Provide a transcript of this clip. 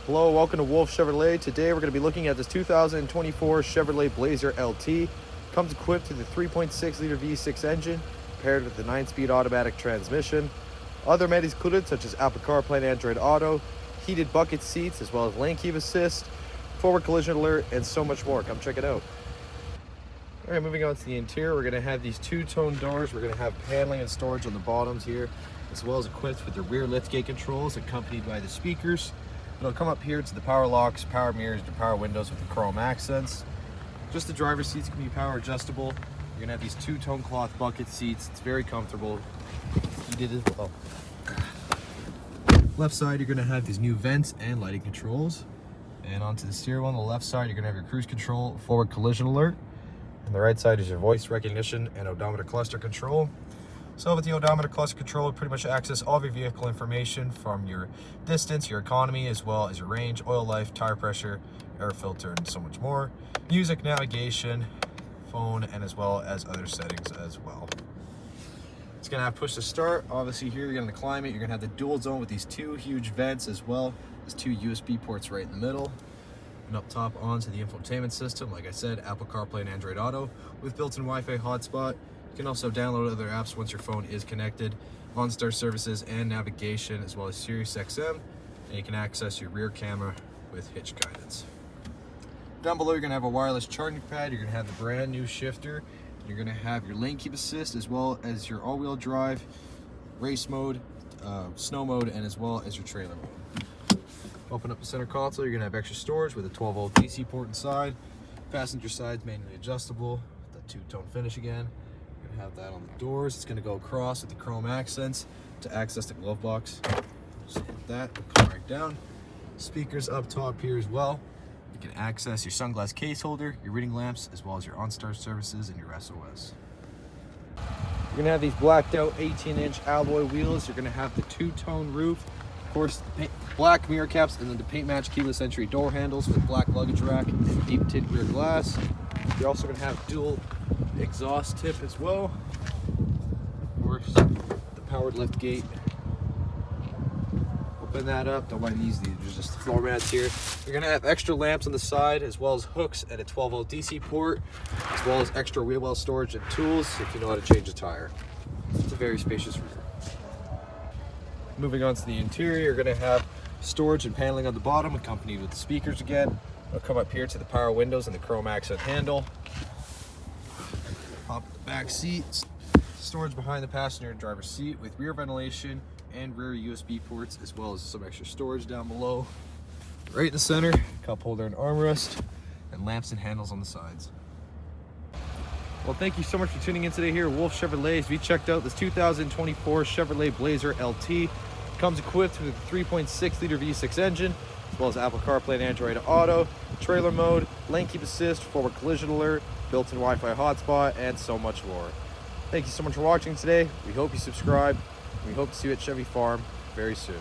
Hello, welcome to Wolfe Chevrolet. Today we're going to be looking at this 2024 Chevrolet Blazer LT. Comes equipped with a 3.6 liter V6 engine paired with the 9-speed automatic transmission. Other amenities included such as Apple Carplay and Android Auto, heated bucket seats as well as lane keep assist, forward collision alert, and so much more. Come check it out. Alright, moving on to the interior, we're going to have these two-tone doors. We're going to have paneling and storage on the bottoms here, as well as equipped with the rear liftgate controls accompanied by the speakers. It'll come up here to the power locks, power mirrors, and power windows with the chrome accents. Just the driver's seats can be power adjustable. You're gonna have these two-tone cloth bucket seats. It's very comfortable. Heated as well. Left side, you're gonna have these new vents and lighting controls. And onto the steering wheel on the left side, you're gonna have your cruise control, forward collision alert. And the right side is your voice recognition and odometer cluster control. So with the odometer cluster control, pretty much access all of your vehicle information from your distance, your economy, as well as your range, oil life, tire pressure, air filter, and so much more. Music, navigation, phone, and as well as other settings as well. It's gonna have push to start. Obviously here you're gonna climb it. You're gonna have the dual zone with these two huge vents as well as two USB ports right in the middle. And up top onto the infotainment system, like I said, Apple Carplay and Android Auto with built-in Wi-Fi hotspot. You can also download other apps once your phone is connected, OnStar services and navigation, as well as Sirius XM, and you can access your rear camera with hitch guidance. Down below, you're gonna have a wireless charging pad. You're gonna have the brand new shifter. You're gonna have your lane keep assist, as well as your all-wheel drive, race mode, snow mode, and as well as your trailer mode. Open up the center console. You're gonna have extra storage with a 12-volt DC port inside. Passenger side's manually adjustable. That two-tone finish again. Have that on the doors. It's going to go across with the chrome accents to access the glove box. Just hit that, come right down. Speakers up top here as well. You can access your sunglass case holder, your reading lamps, as well as your OnStar services and your SOS. You're going to have these blacked out 18-inch alloy wheels. You're going to have the two-tone roof, of course, black mirror caps, and then the paint match keyless entry door handles with black luggage rack and deep tint rear glass. You're also going to have dual exhaust tip as well. Of course, the powered lift gate. Open that up. Don't mind these. These are just the floor mats here. You're going to have extra lamps on the side, as well as hooks and a 12-volt DC port, as well as extra wheel well storage and tools if you know how to change a tire. It's a very spacious rear. Moving on to the interior, you're going to have storage and paneling on the bottom, accompanied with the speakers again. It'll come up here to the power windows and the chrome accent handle. Pop the back seats, storage behind the passenger and driver's seat with rear ventilation and rear USB ports, as well as some extra storage down below. Right in the center, cup holder and armrest, and lamps and handles on the sides. Well, thank you so much for tuning in today here at Wolfe Chevrolet. As we checked out this 2024 Chevrolet Blazer LT. Comes equipped with a 3.6 liter V6 engine, as well as Apple CarPlay and Android Auto, trailer mode, lane keep assist, forward collision alert, built-in Wi-Fi hotspot, and so much more. Thank you so much for watching today. We hope you subscribe. We hope to see you at Chevy Farm very soon.